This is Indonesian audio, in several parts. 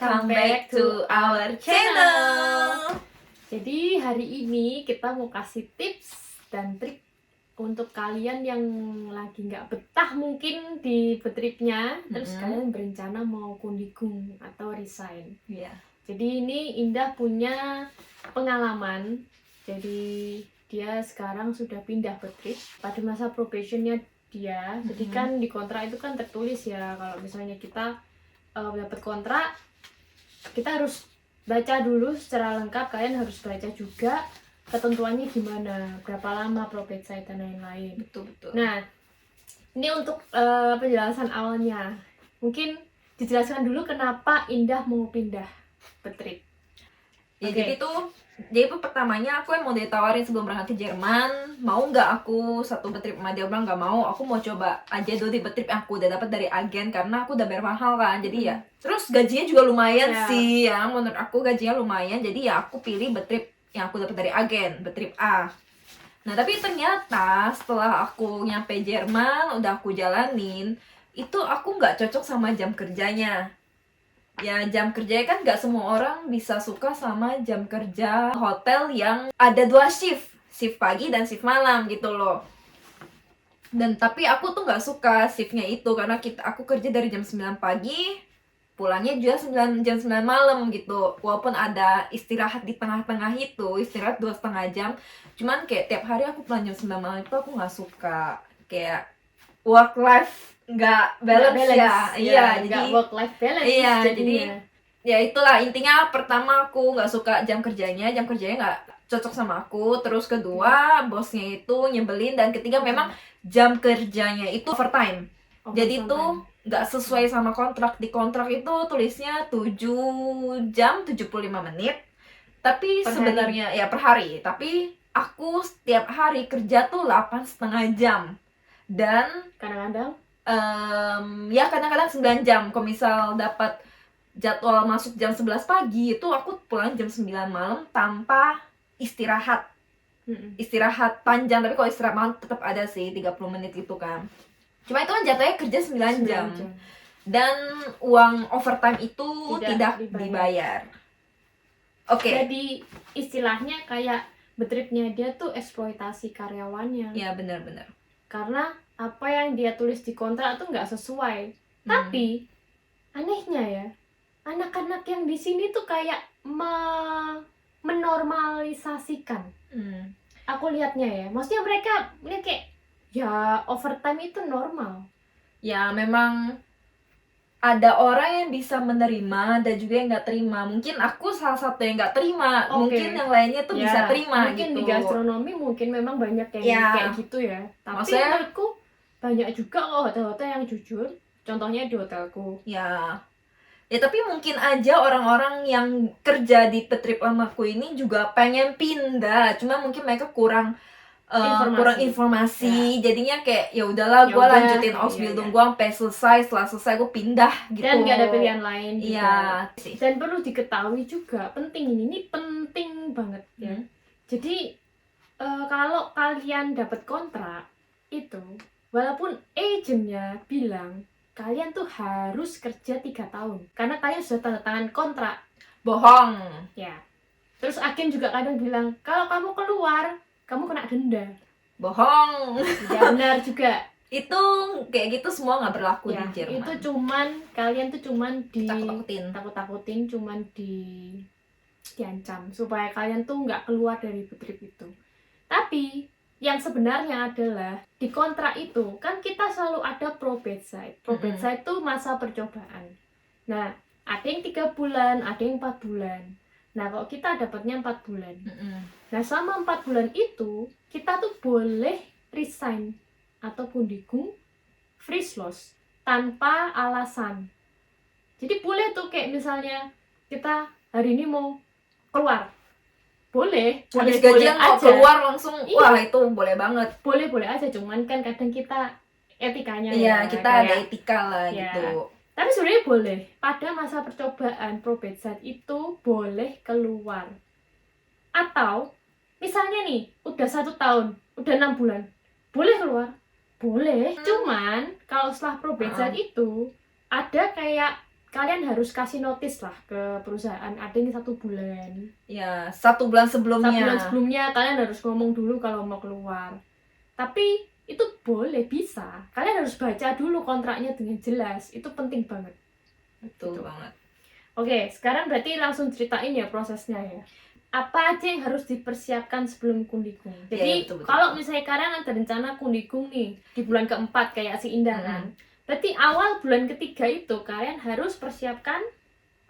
welcome back to our channel. Jadi hari ini kita mau kasih tips dan trik untuk kalian yang lagi nggak betah mungkin di betripnya, terus kalian berencana mau kundigung atau resign. Iya. Jadi ini Indah punya pengalaman. Jadi dia sekarang sudah pindah betrip pada masa probationnya dia. Jadi kan di kontrak itu kan tertulis ya, kalau misalnya kita dapat kontrak, kita harus baca dulu secara lengkap. Kalian harus baca juga ketentuannya gimana, berapa lama probate dan lain-lain. Betul. Nah, ini untuk penjelasan awalnya. Mungkin dijelaskan dulu kenapa Indah mau pindah betrip. Ya, Oke. jadi pertamanya aku yang mau ditawarin sebelum berangkat ke Jerman, mau nggak aku satu betrip sama dia, bilang nggak mau, aku mau coba aja dulu di betrip yang aku udah dapat dari agen karena aku udah bayar mahal kan, jadi ya. Terus gajinya juga lumayan sih ya, menurut aku gajinya lumayan, jadi ya aku pilih betrip yang aku dapat dari agen, betrip A. Nah tapi ternyata setelah aku nyampe Jerman, udah aku jalanin, itu aku nggak cocok sama jam kerjanya. Ya jam kerjanya kan nggak semua orang bisa suka sama jam kerja hotel yang ada 2 shift pagi dan shift malam gitu loh. Dan tapi aku tuh nggak suka shiftnya itu karena aku kerja dari jam 9 pagi, pulangnya juga jam 9 malam gitu. Walaupun ada istirahat di tengah-tengah itu, istirahat 2,5 jam, cuman kayak tiap hari aku pulang jam 9 malam itu aku nggak suka. Kayak work life nggak balance ya. Iya, jadi work life balance. iya, jadinya. jadi ya itulah intinya. Pertama aku nggak suka jam kerjanya nggak cocok sama aku. Terus kedua bosnya itu nyebelin, dan ketiga memang jam kerjanya itu overtime. Jadi itu nggak sesuai sama kontrak. Di kontrak itu tulisnya 7 jam 75 menit, tapi sebenarnya ya per hari. Tapi aku setiap hari kerja tuh 8,5 jam, dan kadang-kadang ya kadang-kadang 9 jam. Kalau misal dapat jadwal masuk jam 11 pagi, itu aku pulang jam 9 malam tanpa istirahat. Istirahat panjang, tapi kalau istirahat malam tetap ada sih 30 menit gitu kan. Cuma itu kan jatuhnya kerja 9 jam. Dan uang overtime itu tidak dibayar. Oke. Jadi istilahnya kayak betripnya dia tuh eksploitasi karyawannya. Ya benar-benar. Karena apa yang dia tulis di kontrak tuh nggak sesuai. Tapi anehnya ya, anak-anak yang di sini tuh kayak menormalisasikan. Aku lihatnya ya, maksudnya mereka kayak ya overtime itu normal. Ya memang ada orang yang bisa menerima dan juga yang nggak terima. Mungkin aku salah satu yang nggak terima. Mungkin yang lainnya tuh bisa terima mungkin gitu. Di gastronomi mungkin memang banyak yang kayak gitu ya. Tapi menurutku banyak juga kok hotel-hotel yang jujur. Contohnya di hotelku. Ya tapi mungkin aja orang-orang yang kerja di betrip lamaku ini juga pengen pindah. Cuma mungkin mereka kurang informasi. Jadinya kayak ya udahlah, gue lanjutin Ausbildung gue sampai selesai. Setelah selesai gue pindah gitu. Dan gak ada pilihan lain juga. Iya. Dan perlu diketahui juga, penting ini penting banget ya. Jadi kalau kalian dapat kontrak itu, walaupun agennya bilang kalian tuh harus kerja 3 tahun karena kalian sudah tanda tangan kontrak, bohong ya. Terus agen juga kadang bilang kalau kamu keluar kamu kena denda, bohong. Ya benar juga. Itu kayak gitu semua nggak berlaku di Jerman. Itu cuman kalian tuh cuman takut-takutin, cuman diancam supaya kalian tuh nggak keluar dari betrip itu. Tapi yang sebenarnya adalah di kontrak itu kan kita selalu ada probate side. Probate side itu masa percobaan. Nah, ada yang 3 bulan, ada yang 4 bulan. Nah, kalau kita dapatnya 4 bulan. Nah, selama 4 bulan itu kita tuh boleh resign atau kundigung free loss tanpa alasan. Jadi boleh tuh kayak misalnya kita hari ini mau keluar, boleh habis gajian mau keluar langsung. Wah itu boleh banget, boleh aja. Cuman kan kadang kita etikanya kita ada etika lah gitu. Tapi sebenarnya boleh pada masa percobaan probate side itu boleh keluar. Atau misalnya nih udah 1 tahun, udah 6 bulan, boleh keluar. Boleh, cuman kalau setelah probate side itu ada kayak kalian harus kasih notice lah ke perusahaan, ada yang 1 bulan. Ya, 1 bulan 1 sebelumnya. bulan sebelumnya kalian harus ngomong dulu kalau mau keluar. Tapi itu boleh, bisa. Kalian harus baca dulu kontraknya dengan jelas. Itu penting banget. Betul Gitu. banget. Oke, sekarang berarti langsung ceritain ya prosesnya ya. Apa aja yang harus dipersiapkan sebelum kundigung? Jadi betul. kalau misalnya kalian ada rencana kundigung nih di bulan keempat kayak si Indah kan, berarti awal bulan ketiga itu kalian harus persiapkan.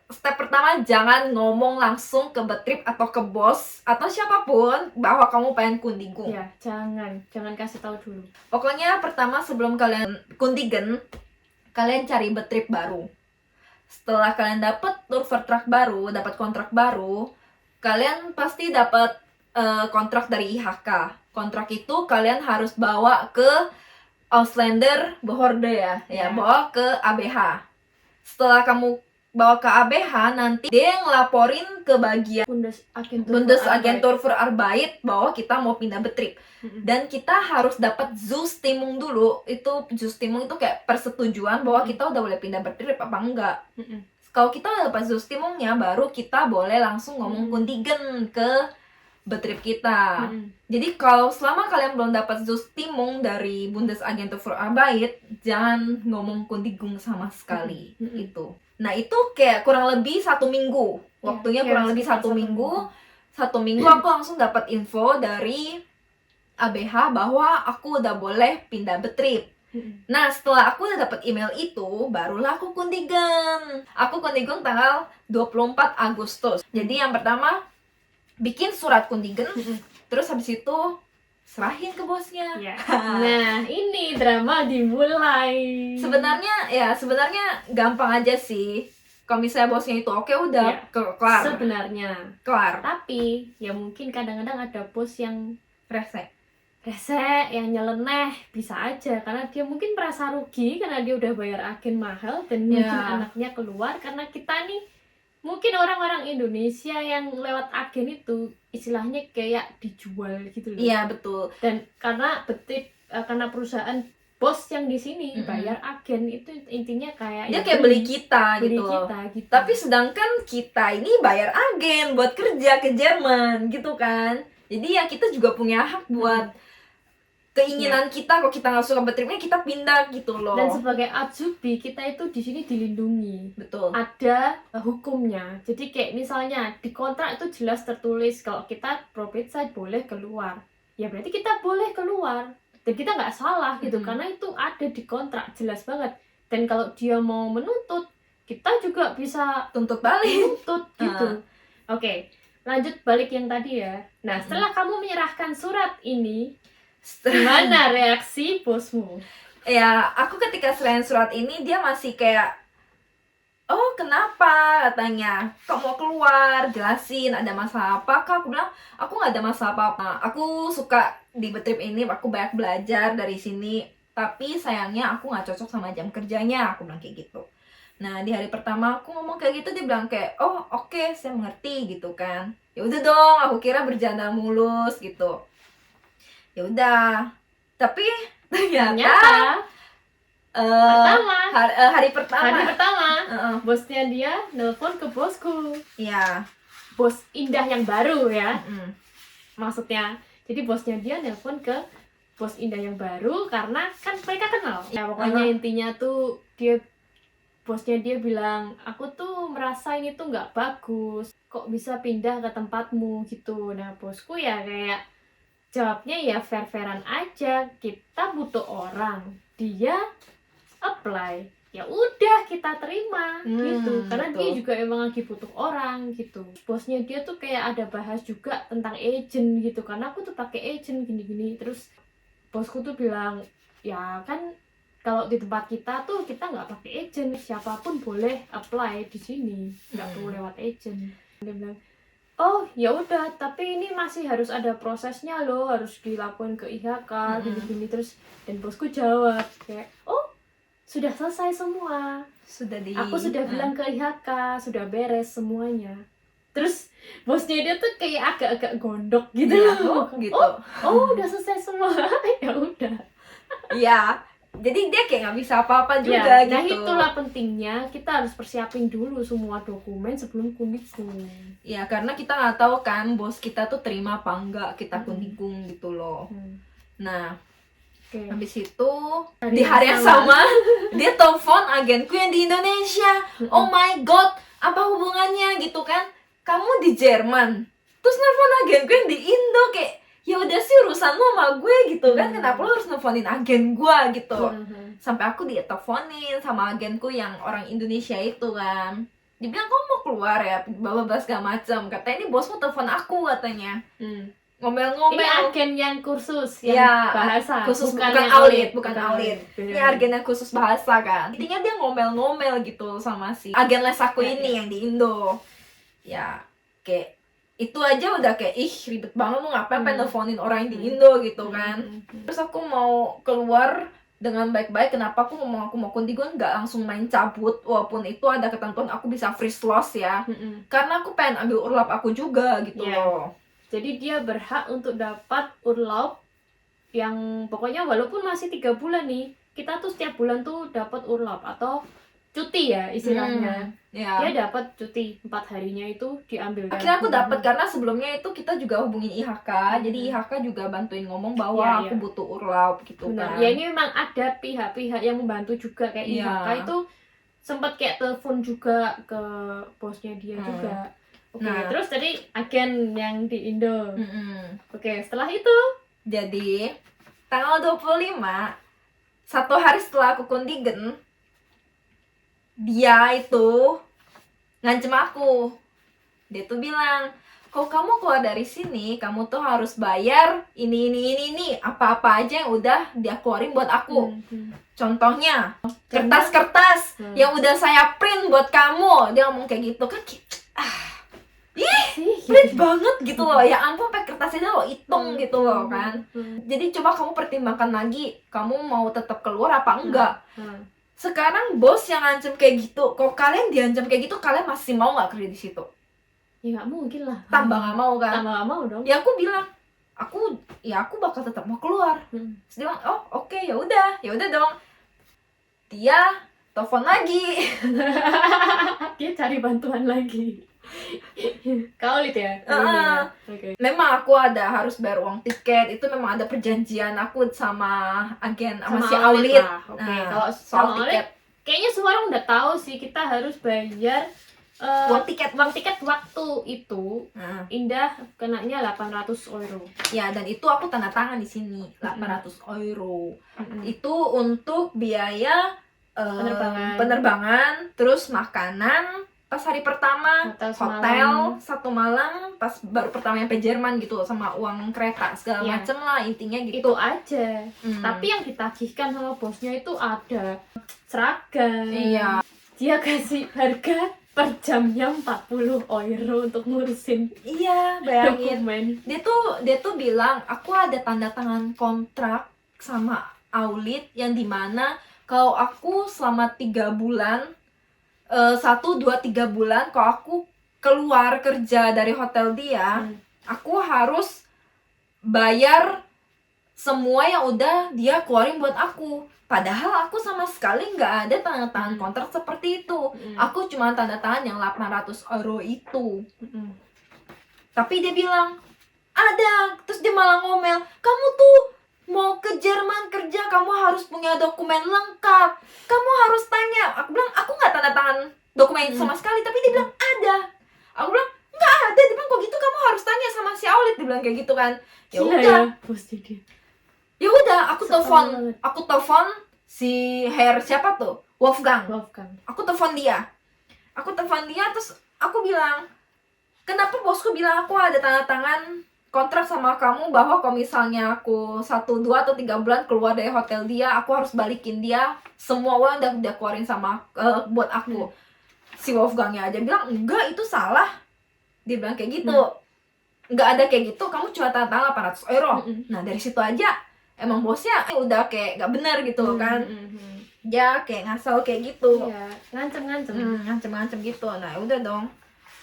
Step pertama, jangan ngomong langsung ke betrip atau ke bos atau siapapun bahwa kamu pengen kundigung. Ya, jangan kasih tahu dulu. Pokoknya pertama sebelum kalian kundigen, kalian cari betrip baru. Setelah kalian dapat tour truck baru, dapat kontrak baru, kalian pasti dapat kontrak dari IHK. Kontrak itu kalian harus bawa ke Auslander Behorde ya, bawa ke ABH. Setelah kamu bawa ke ABH, nanti dia ngelaporin ke bagian Bundesagentur für Arbeit bahwa kita mau pindah betrip. Dan kita harus dapat Zustimmung dulu. Itu Zustimmung itu kayak persetujuan bahwa kita udah boleh pindah betrip apa enggak. Kalau kita udah dapat Zustimmungnya, baru kita boleh langsung ngomong kundigen ke betrip kita. Jadi kalau selama kalian belum dapat Zustimmung dari Bundesagentur für Arbeit, jangan ngomong kundigung sama sekali. Itu. Nah itu kayak kurang lebih 1 minggu. Waktunya kurang lebih 1 minggu. 1 minggu aku langsung dapat info dari ABH bahwa aku udah boleh pindah betrip. Nah setelah aku udah dapat email itu, barulah aku kundigen. Aku kundigen tanggal 24 Agustus. Jadi yang pertama bikin surat kundigen, terus habis itu serahin ke bosnya. Nah ini drama dimulai. Sebenarnya gampang aja sih. Kalau misalnya bosnya itu oke, udah kelar. Sebenarnya kelar. Tapi ya mungkin kadang-kadang ada bos yang rese, yang nyeleneh, bisa aja karena dia mungkin merasa rugi karena dia udah bayar agen mahal dan mungkin anaknya keluar. Karena kita nih mungkin orang-orang Indonesia yang lewat agen itu istilahnya kayak dijual gitu loh. Iya betul. Dan karena karena perusahaan bos yang di sini bayar agen, itu intinya kayak dia kayak beli kita gitu. Tapi sedangkan kita ini bayar agen buat kerja ke Jerman gitu kan. Jadi ya kita juga punya hak buat keinginan kita. Kalau kita nggak suka betripnya, kita pindah gitu loh. Dan sebagai Azubi, kita itu di sini dilindungi. Betul. Ada hukumnya. Jadi kayak misalnya di kontrak itu jelas tertulis kalau kita probate side boleh keluar. Ya berarti kita boleh keluar. Dan kita nggak salah gitu, karena itu ada di kontrak jelas banget. Dan kalau dia mau menuntut, kita juga bisa tuntut balik. Gitu. Oke, lanjut balik yang tadi ya. Nah setelah kamu menyerahkan surat ini, gimana reaksi bosmu? Ya, aku ketika serahin surat ini, dia masih kayak, oh kenapa katanya, kok mau keluar, jelasin ada masalah apa. Aku bilang, aku nggak ada masalah apa-apa, aku suka di betrip ini, aku banyak belajar dari sini, tapi sayangnya aku nggak cocok sama jam kerjanya, aku bilang kayak gitu. Nah di hari pertama aku ngomong kayak gitu, dia bilang kayak, oh oke, saya mengerti gitu kan. Ya udah dong, aku kira berjalan mulus gitu. Ya udah, tapi ternyata hari pertama bosnya dia nelpon ke bosku. Iya. Bos Indah yang baru ya. Maksudnya, jadi bosnya dia nelpon ke bos Indah yang baru karena kan mereka kenal. Ya pokoknya intinya tuh bosnya dia bilang, aku tuh merasa ini tuh nggak bagus. Kok bisa pindah ke tempatmu gitu. Nah bosku ya kayak jawabnya ya fair-fairan aja. Kita butuh orang, dia apply, ya udah kita terima gitu. Karena betul. Dia juga emang lagi butuh orang gitu. Bosnya dia tuh kayak ada bahas juga tentang agent gitu, karena aku tuh pakai agent gini-gini. Terus bosku tuh bilang, ya kan kalau di tempat kita tuh kita nggak pakai agent, siapapun boleh apply di sini, nggak perlu lewat agent. Dia bilang, oh ya udah, tapi ini masih harus ada prosesnya loh, harus dilakukan ke IHK gini-gini. Terus dan bosku jawab kayak, oh sudah selesai semua, aku sudah bilang ke IHK, sudah beres semuanya. Terus bosnya dia tuh kayak agak-agak gondok gitu loh. Gitu. Oh udah selesai semua. Ya udah. Iya, Jadi dia kayak nggak bisa apa-apa juga Ya, nah gitu. itulah pentingnya kita harus persiapin dulu semua dokumen sebelum kundigung. Ya karena kita nggak tahu kan bos kita tuh terima apa enggak kita kundigung gitu loh. Nah Oke. habis itu Hari di hari yang yang sama. sama dia telepon agenku yang di Indonesia. Oh my god, apa hubungannya gitu kan? Kamu di Jerman, terus nelfon agenku yang di Indo, kayak ya udah sih urusan lo sama gue gitu kan, kenapa lo harus nelfonin agen gue gitu. Sampai aku dia teleponin sama agenku yang orang Indonesia itu kan, dia bilang kamu mau keluar ya, bla segala macam, katanya ini bosmu telepon aku katanya. Ini Ngomel-ngomel. agen yang kursus yang Ya, bahasa, khusus bukan yang audit, bukan audit. Ini Bener. agen yang khusus bahasa kan. Intinya dia ngomel-ngomel gitu sama si agen les aku Ya, ini yang di Indo. Ya, kayak itu aja udah kayak ih ribet banget lu ngapain nelfonin orang yang di Indo gitu kan. Terus aku mau keluar dengan baik-baik. Kenapa aku ngomong aku mau kundigung nggak langsung main cabut, walaupun itu ada ketentuan aku bisa free slots ya. Karena aku pengen ambil urlap aku juga gitu Ya. loh. Jadi dia berhak untuk dapat urlaub yang pokoknya walaupun masih 3 bulan nih, kita tuh setiap bulan tuh dapat urlaub atau cuti ya istilahnya. Ya. Dia dapat cuti 4 harinya itu diambil. Akhirnya aku dapat karena sebelumnya itu kita juga hubungin IHK, jadi IHK juga bantuin ngomong bahwa aku butuh urlaub gitu. Benar. Kan. Ya ini memang ada pihak-pihak yang membantu juga kayak IHK itu sempat kayak telepon juga ke bosnya dia juga. Oke, terus tadi agen yang di Indo. Oke, setelah itu jadi tanggal 25, 1 hari setelah aku kundigen, dia itu ngancem aku. Dia tuh bilang, kalau kamu keluar dari sini, kamu tuh harus bayar ini, apa-apa aja yang udah dia keluarin buat aku. Contohnya, kertas-kertas yang udah saya print buat kamu. Dia ngomong kayak gitu kan, pelit banget gitu loh. Ya ampun, pakai kertas aja lo hitung gitu loh kan. Jadi coba kamu pertimbangkan lagi, kamu mau tetap keluar apa enggak. Sekarang bos yang ngancem kayak gitu, kalau kalian diancam kayak gitu, kalian masih mau nggak kerja di situ? Ya nggak mungkin lah. Tambah nggak mau kan? Tambah nggak mau dong. Ya aku bilang, aku bakal tetap mau keluar. Terus dia bilang, oh oke, ya udah dong. Dia telepon lagi. Dia cari bantuan lagi. Kaulit ya. Okay. Memang aku harus bayar uang tiket, itu memang ada perjanjian aku sama agen sama si Aulit. Kalau soal tiket, kayaknya semua orang udah tahu sih kita harus bayar uang tiket waktu itu. Indah kenanya 800 euro. Ya, dan itu aku tanda tangan di sini 800 euro. Itu untuk biaya penerbangan, terus makanan pas hari pertama, hotel 1 malam pas baru pertama sampai Jerman gitu, sama uang kereta segala macem lah, intinya gitu. Itu aja. Tapi yang ditagihkan sama bosnya itu ada seragam. Iya. Dia kasih harga per jamnya 40 euro untuk ngurusin. Iya, bayangin. Dokumen. Dia tuh bilang, aku ada tanda tangan kontrak sama Aulit yang dimana kalau aku selama 3 bulan 1, 2, 3 bulan kalau aku keluar kerja dari hotel dia, aku harus bayar semua yang udah dia keluarin buat aku. Padahal aku sama sekali nggak ada tanda tangan kontrak seperti itu. Aku cuma tanda tangan yang 800 euro itu. Tapi dia bilang ada. Terus dia malah ngomel, kamu tuh mau ke Jerman kerja, kamu harus punya dokumen lengkap, kamu harus tanya. Aku bilang, aku nggak tanda tangan dokumen itu sama sekali. Tapi dia bilang ada. Aku bilang nggak ada. Dia bilang, kok gitu kamu harus tanya sama si Aulit. Dia bilang kayak gitu kan. Ya udah. Ya udah, aku telepon si Herr siapa tuh, Wolfgang. Aku telepon dia terus aku bilang, kenapa bosku bilang aku ada tanda tangan kontrak sama kamu bahwa kalau misalnya aku 1, 2, atau 3 bulan keluar dari hotel dia, aku harus balikin dia semua uang yang udah keluarin sama buat aku. Si Wolfgangnya aja bilang enggak, itu salah. Dia bilang kayak gitu. Nggak ada kayak gitu, kamu cuma tanda tangan 800 euro. Nah dari situ aja emang bosnya udah kayak nggak benar gitu kan. Dia kayak ngasal kayak gitu. Iya, ngancem gitu. Nah udah dong,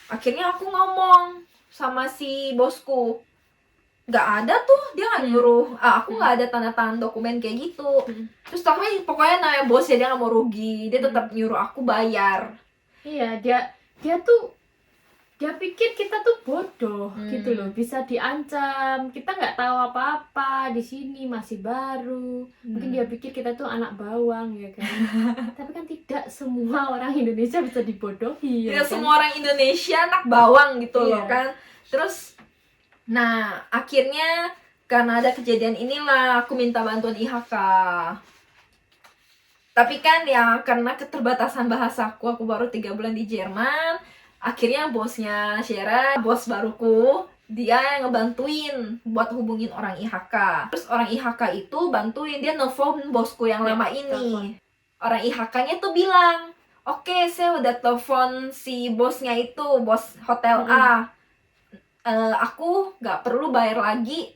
akhirnya aku ngomong sama si bosku, nggak ada tuh, dia nggak nyuruh, aku nggak ada tanda tangan dokumen kayak gitu. Terus tapi pokoknya namanya bosnya dia nggak mau rugi, dia tetap nyuruh aku bayar. Iya, dia tuh dia pikir kita tuh bodoh gitu loh, bisa diancam, kita nggak tahu apa-apa di sini, masih baru, mungkin dia pikir kita tuh anak bawang ya kan. Tapi kan tidak semua orang Indonesia bisa dibodohi ya Tidak kan? semua orang Indonesia anak bawang gitu loh Iya. kan. Terus nah akhirnya karena ada kejadian inilah aku minta bantuan IHK. Tapi kan ya karena keterbatasan bahasaku, aku baru 3 bulan di Jerman. Akhirnya bosnya Shera, bos baruku, dia yang ngebantuin buat hubungin orang IHK. Terus orang IHK itu bantuin, dia nelfon bosku yang lama ini. Orang IHK-nya tuh bilang, oke, saya udah telepon si bosnya itu, bos hotel A. Aku nggak perlu bayar lagi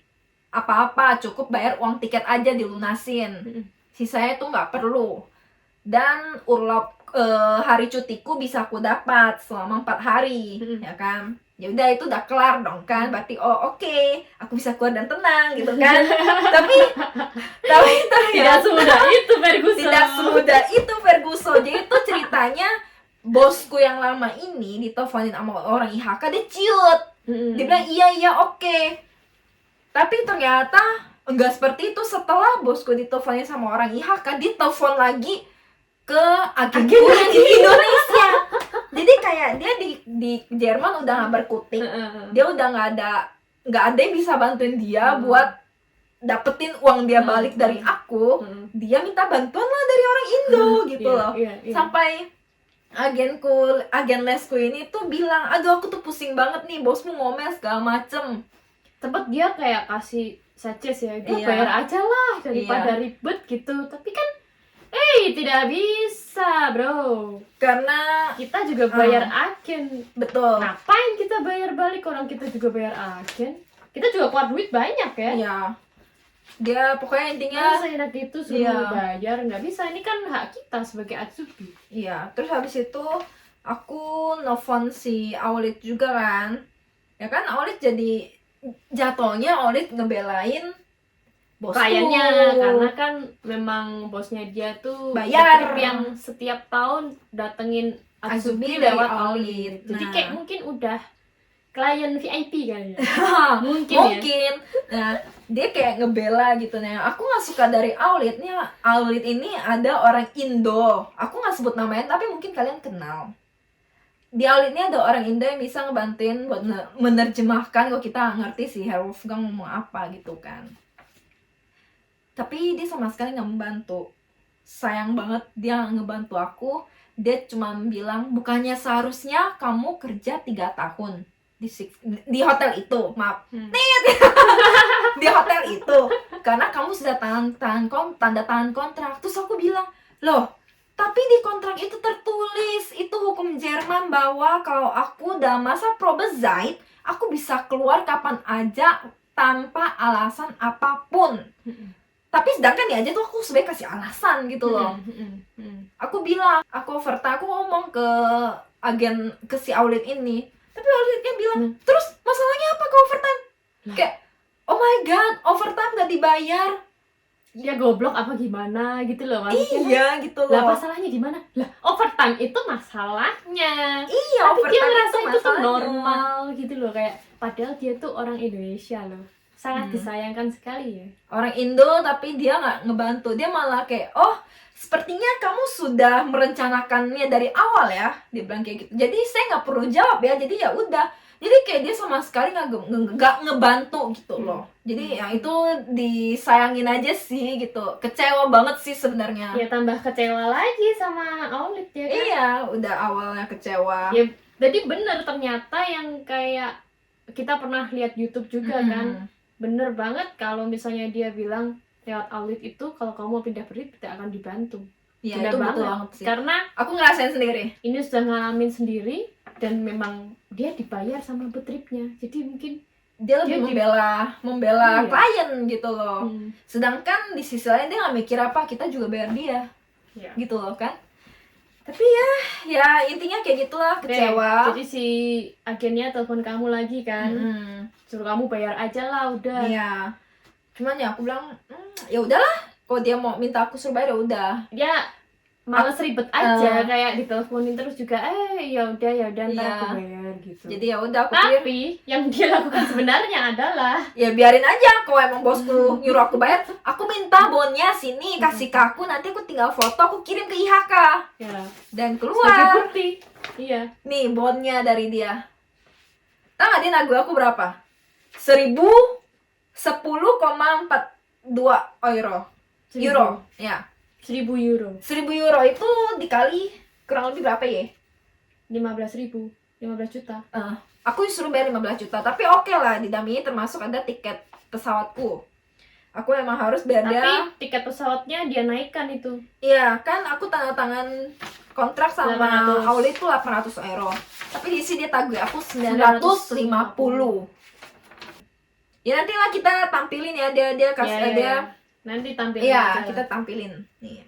apa-apa, cukup bayar uang tiket aja dilunasin. Sisanya tuh nggak perlu. Dan urlop hari cutiku bisa aku dapat selama 4 hari, ya kan? Ya udah itu udah kelar dong kan, berarti oke, aku bisa keluar dan tenang gitu kan. tapi Tidak semudah itu Ferguson. Tidak semudah itu Ferguson. Jadi itu ceritanya bosku yang lama ini diteleponin sama orang IHK, dia ciut. Dia bilang iya oke. Tapi ternyata enggak seperti itu. Setelah bosku diteleponin sama orang IHK, ditelepon lagi ke agenku yang di Indonesia. Jadi kayak dia di Jerman udah gak berkutik, dia udah nggak ada yang bisa bantuin dia buat dapetin uang dia balik dari aku. Dia minta bantuan lah dari orang Indo gitu loh. Sampai agen lesku ini tuh bilang, aduh aku tuh pusing banget nih, bosmu ngomel segala macem. Tempat dia kayak kasih suggest ya, gue bayar aja lah daripada ribet gitu. Tapi kan tidak bisa bro, karena kita juga bayar agen. Betul. Ngapain kita bayar balik, orang kita juga bayar agen, kita juga keluar duit banyak ya. Iya, dia pokoknya intinya seenak itu suruh bayar, nggak bisa, ini kan hak kita sebagai Azubi. Iya, terus habis itu aku nelfon si Aulit juga kan. Ya kan Aulit jadi jatuhnya Aulit ngebelain bosku. Kayaknya karena kan memang bosnya dia tuh bayar yang setiap tahun datengin Azubi Azubi dari lewat Aulit. Jadi Nah, kayak mungkin udah klien VIP kali ya. mungkin ya. Nah, dia kayak ngebela gitu. Nah, aku nggak suka dari Aulitnya. Aulit ini ada orang Indo, aku nggak sebut namanya tapi mungkin kalian kenal. Di Aulitnya ada orang Indo yang bisa ngebantuin buat menerjemahkan kalau kita ngerti si Herr Wolfgang ngomong apa gitu kan. Tapi dia sama sekali nggak membantu. Sayang banget dia nggak ngebantu aku. Dia cuma bilang, bukannya seharusnya kamu kerja 3 tahun di hotel itu, maaf, di hotel itu, karena kamu sudah tanda tangan kontrak. Terus aku bilang, loh, tapi di kontrak itu tertulis, itu hukum Jerman, bahwa kalau aku dalam masa probezeit, aku bisa keluar kapan aja tanpa alasan apapun. Tapi sedangkan dia aja tuh aku sebaiknya kasih alasan gitu loh. Aku bilang, aku overtime, aku ngomong ke agen, ke si Aulit ini. Tapi Aulitnya bilang, terus masalahnya apa ke overtime? Kayak, oh my god, overtime gak dibayar. Dia goblok apa gimana gitu loh maksudnya. Iya gitu loh. Lah masalahnya di mana? Lah overtime itu masalahnya. Iya, tapi dia overtime ngerasa itu tuh masalahnya. normal gitu loh, kayak padahal dia tuh orang Indonesia loh. Sangat disayangkan sekali ya. Orang Indo tapi dia nggak ngebantu. Dia malah kayak, oh sepertinya kamu sudah merencanakannya dari awal ya, dia bilang kayak gitu. Jadi saya nggak perlu jawab ya, jadi ya udah. Jadi kayak dia sama sekali nggak ngebantu gitu loh. Jadi ya itu disayangin aja sih gitu. Kecewa banget sih sebenarnya. Ya tambah kecewa lagi sama Aulit ya kan. Iya, udah awalnya kecewa. Ya jadi bener ternyata yang kayak kita pernah lihat YouTube juga kan. Bener banget kalau misalnya dia bilang lewat Aulit itu kalau kamu mau pindah berit tidak akan dibantu. Iya, Bener itu banget. betul banget sih. Karena aku ngerasain sendiri. Ini sudah ngalamin sendiri dan memang dia dibayar sama betripnya. Jadi mungkin dia lebih membela iya. klien gitu loh. Sedangkan di sisi lain dia nggak mikir apa, kita juga bayar dia. Iya. Gitu loh kan. Tapi ya intinya kayak gitulah, kecewa. Jadi si agennya telepon kamu lagi kan, suruh kamu bayar aja lah udah. Iya. Cuman ya aku bilang ya udahlah, kalau dia mau minta aku suruh bayar ya udah. Ya males ribet aja, kayak diteleponin terus juga ya udah ntar Iya. aku bayar gitu. Jadi ya udah aku pikir, Tapi yang dia lakukan sebenarnya adalah ya biarin aja, kalau emang bosku nyuruh aku bayar, aku minta bonnya sini, kasih ke aku, nanti aku tinggal foto, aku kirim ke IHK ya dan sebagai keluar. bukti. Iya. Nih bonnya dari dia. Tahu nggak dia nagu aku berapa? 10,42 euro. Ya. 1.000 euro. 1.000 euro itu dikali kurang lebih berapa ya? 15.000, 15 juta. Aku disuruh bayar 15 juta, tapi oke lah, di dalamnya termasuk ada tiket pesawatku. Aku emang harus bayar dia. Tapi tiket pesawatnya dia naikkan itu. Iya, kan aku tanda tangan kontrak sama 800. Auli itu 800 euro. Tapi di sini dia tagih aku 950. Ya nanti lah kita tampilin ya, dia kasih dia. Nanti tampilin Iya, aja. kita tampilin. Nih.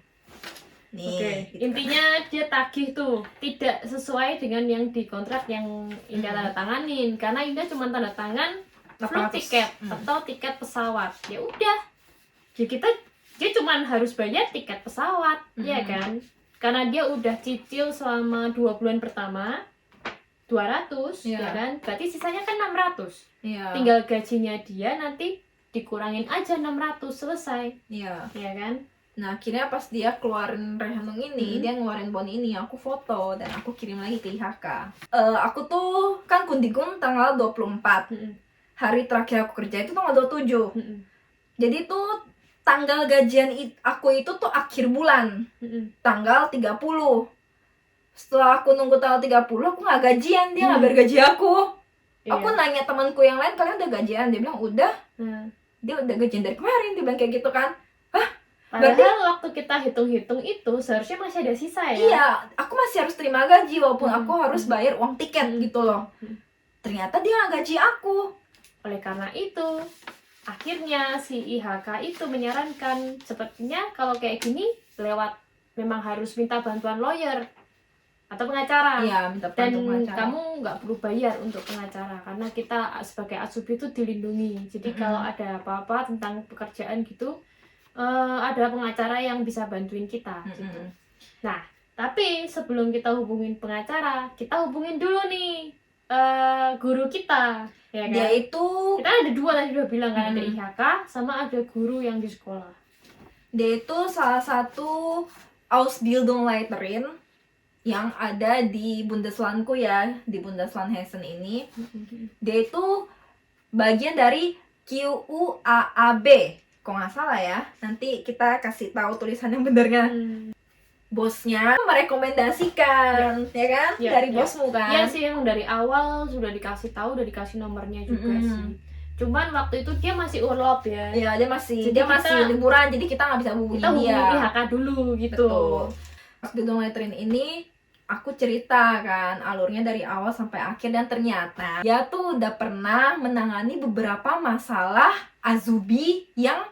Oke. Gitu. Intinya dia tagih tuh tidak sesuai dengan yang di kontrak yang Indah tanda tanganin, karena Indah cuma tanda tangan flight 800. tiket atau tiket pesawat. Ya udah. Jadi dia cuma harus bayar tiket pesawat, ya kan? Karena dia udah cicil selama 2 bulan pertama 200, ya kan? Berarti sisanya kan 600. Iya. Tinggal gajinya dia nanti dikurangin aja 600, selesai. Iya. Ya kan? Nah, akhirnya pas dia keluarin rehanung ini, dia ngeluarin bon ini, aku foto dan aku kirim lagi ke IHK. Aku tuh kan kundigung tanggal 24. Hari terakhir aku kerja itu tanggal 27. Jadi tuh tanggal gajian aku itu tuh akhir bulan. Tanggal 30. Setelah aku nunggu tanggal 30, aku nggak gajian, dia nggak bayar gaji aku. Aku nanya temanku yang lain, kalian udah gajian? Dia bilang udah. Dia udah gajian dari kemarin, dia bilang kayak gitu kan. Padahal waktu kita hitung-hitung itu seharusnya masih ada sisa ya. Iya, aku masih harus terima gaji walaupun aku harus bayar uang tiket gitu loh. Ternyata dia nggak gaji aku. Oleh karena itu, akhirnya si IHK itu menyarankan sepertinya kalau kayak gini memang harus minta bantuan lawyer atau pengacara. Iya, minta Dan bantuan pengacara. kamu nggak perlu bayar untuk pengacara karena kita sebagai Asubi itu dilindungi. Jadi kalau ada apa-apa tentang pekerjaan gitu, ada pengacara yang bisa bantuin kita gitu. Nah, tapi sebelum kita hubungin pengacara, kita hubungin dulu nih guru kita, ya kan? Dia itu Kita ada 2 tadi udah bilang kan, ada IHK sama ada guru yang di sekolah. Dia itu salah satu Ausbildungsleiterin yang ada di Bundeslandku ya, di Bundesland Hessen ini. Dia itu bagian dari QUAAB. Kok nggak salah ya, nanti kita kasih tahu tulisan yang benernya. Bosnya merekomendasikan, ya kan? Dari bosmu kan? Iya sih, yang dari awal sudah dikasih tahu, udah dikasih nomornya juga sih. Cuman waktu itu dia masih urlop ya. Iya, dia masih Jadi liburan, jadi kita nggak bisa hubungin kita dia. hubungin IHK dulu gitu. Betul. Pas di Letterin ini aku cerita kan alurnya dari awal sampai akhir, dan ternyata dia tuh udah pernah menangani beberapa masalah Azubi yang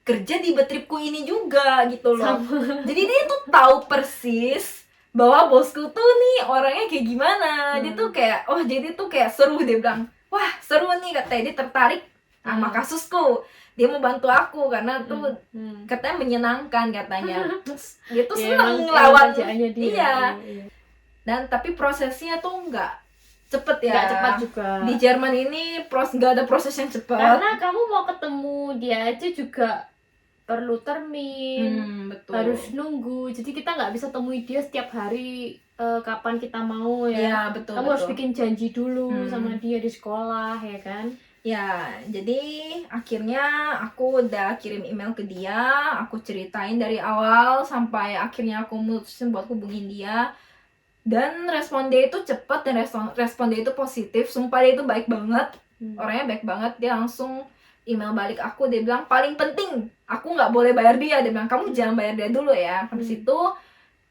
kerja di betripku ini juga gitu loh. Jadi dia tuh tahu persis bahwa bosku tuh nih orangnya kayak gimana. Dia tuh kayak jadi tuh kayak seru, dia bilang, wah seru nih katanya, dia tertarik sama kasusku, dia mau bantu aku karena tuh katanya menyenangkan katanya. Dia tuh seneng ngelawan dia. Iya. Dan tapi prosesnya tuh nggak cepet ya. Nggak cepat juga. Di Jerman ini nggak ada proses yang cepat. Karena kamu mau ketemu dia aja juga perlu termin, betul. harus nunggu. Jadi kita nggak bisa temui dia setiap hari kapan kita mau ya. Iya, betul. Kamu harus bikin janji dulu sama dia di sekolah ya kan. Ya, jadi akhirnya aku udah kirim email ke dia, aku ceritain dari awal sampai akhirnya aku mutusin buat hubungin dia. Dan respon dia itu cepet dan respon dia itu positif. Sumpah dia itu baik banget, orangnya baik banget. Dia langsung email balik aku, dia bilang paling penting aku nggak boleh bayar dia. Dia bilang kamu jangan bayar dia dulu ya. Habis itu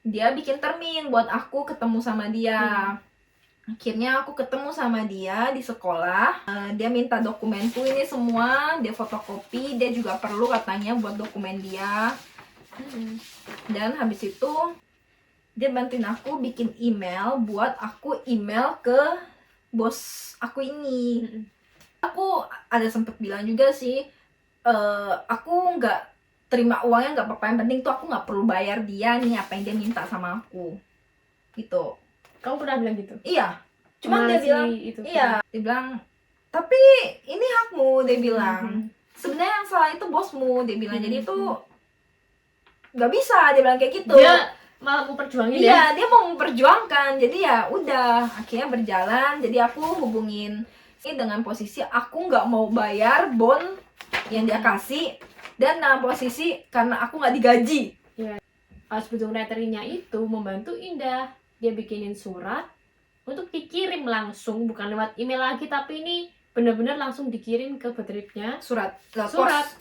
dia bikin termin buat aku ketemu sama dia. Akhirnya aku ketemu sama dia di sekolah. Dia minta dokumenku ini semua, dia fotokopi, dia juga perlu katanya buat dokumen dia. Dan habis itu Dia bantuin aku bikin email buat aku email ke bos aku ini. Aku ada sempet bilang juga sih, aku nggak terima uangnya nggak apa-apa, yang penting tuh aku nggak perlu bayar dia nih apa yang dia minta sama aku gitu. Kamu pernah bilang gitu? Iya, cuman dia Sama si bilang itu. iya, dia bilang tapi ini hakmu, dia bilang sebenarnya yang salah itu bosmu, dia bilang. Jadi itu nggak bisa, dia bilang kayak gitu. Dia malah mau perjuangin ya? Iya, dia mau memperjuangkan. Jadi ya udah, akhirnya berjalan. Jadi aku hubungin ini dengan posisi aku nggak mau bayar bond yang dia kasih, dan dalam posisi karena aku nggak digaji. Sebelum writernya itu membantu Indah, dia bikinin surat untuk dikirim langsung, bukan lewat email lagi, tapi ini benar-benar langsung dikirim ke Betripnya. Surat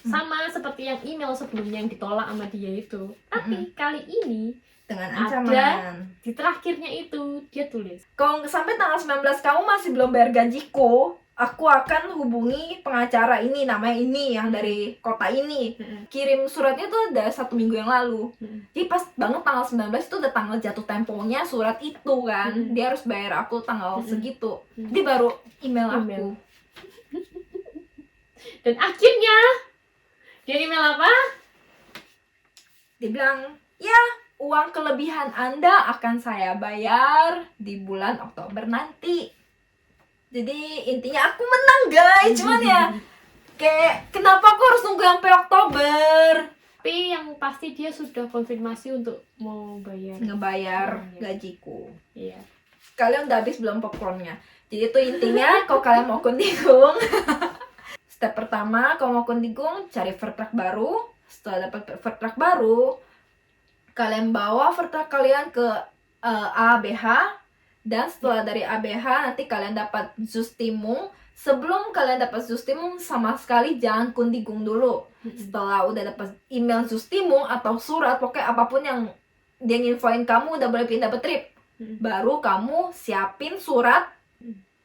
Sama seperti yang email sebelumnya yang ditolak sama dia itu. Tapi kali ini dengan ada ancaman. di terakhirnya itu dia tulis, kalau sampai tanggal 19 kamu masih belum bayar gajiku, aku akan hubungi pengacara ini, namanya ini, yang dari kota ini. Kirim suratnya tuh udah 1 minggu yang lalu. Jadi pas banget tanggal 19 itu udah tanggal jatuh temponya surat itu kan. Dia harus bayar aku tanggal segitu. Dia baru email aku. Dan akhirnya dia email apa? Dia bilang, ya uang kelebihan Anda akan saya bayar di bulan Oktober nanti. Jadi intinya aku menang guys, cuman ya kayak kenapa aku harus nunggu sampai Oktober? Tapi yang pasti dia sudah konfirmasi untuk mau ngebayar gajiku. Iya. Kalian udah habis belum popcornnya? Jadi itu intinya kalau kalian mau kundigung, step pertama kalau mau kundigung cari vertrag baru. Setelah dapat vertrag baru, kalian bawa vertrag kalian ke ABH, dan setelah dari ABH nanti kalian dapat justimung. Sebelum kalian dapat justimung sama sekali jangan kundigung dulu. Setelah udah dapat email justimung atau surat, pokoknya apapun yang dia nginfoin kamu udah boleh pindah Betrip, baru kamu siapin surat.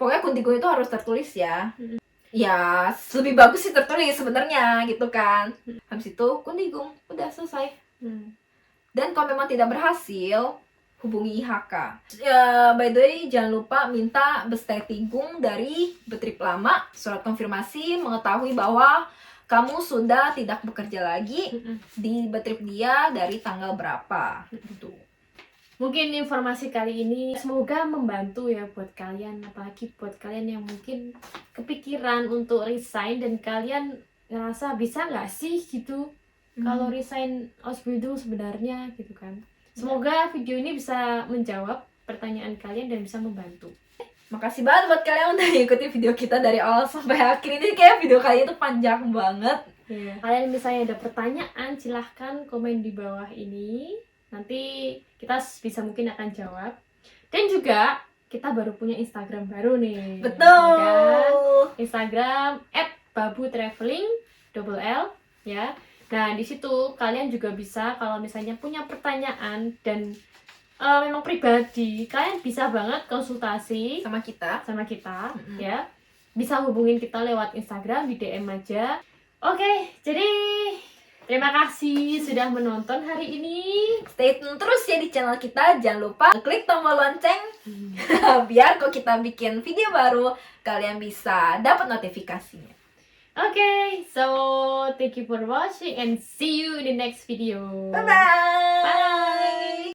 Pokoknya kundigung itu harus tertulis ya. Ya lebih bagus sih tertulis sebenarnya gitu kan. Habis itu kundigung, udah selesai. Dan kalau memang tidak berhasil, hubungi IHK. By the way, jangan lupa minta Bestetigung dari Betrip lama, surat konfirmasi mengetahui bahwa kamu sudah tidak bekerja lagi di Betrip dia dari tanggal berapa. Gitu. Mungkin informasi kali ini semoga membantu ya buat kalian, apalagi buat kalian yang mungkin kepikiran untuk resign dan kalian ngerasa bisa nggak sih gitu kalau resign Osbildu sebenarnya gitu kan. Semoga video ini bisa menjawab pertanyaan kalian dan bisa membantu. Makasih banget buat kalian udah ikuti video kita dari awal sampai akhir. Ini kayak video kali itu panjang banget. Kalian misalnya ada pertanyaan silahkan komen di bawah ini. Nanti kita bisa mungkin akan jawab. Dan juga kita baru punya Instagram baru nih. Betul. Kan? Instagram @babutraveling _L ya. Nah, di situ kalian juga bisa kalau misalnya punya pertanyaan dan memang pribadi, kalian bisa banget konsultasi sama kita ya. Bisa hubungin kita lewat Instagram di DM aja. Oke, jadi terima kasih sudah menonton hari ini. Stay tune terus ya di channel kita. Jangan lupa klik tombol lonceng biar kalau kita bikin video baru kalian bisa dapat notifikasinya. Okay, so thank you for watching and see you in the next video. Bye-bye. Bye.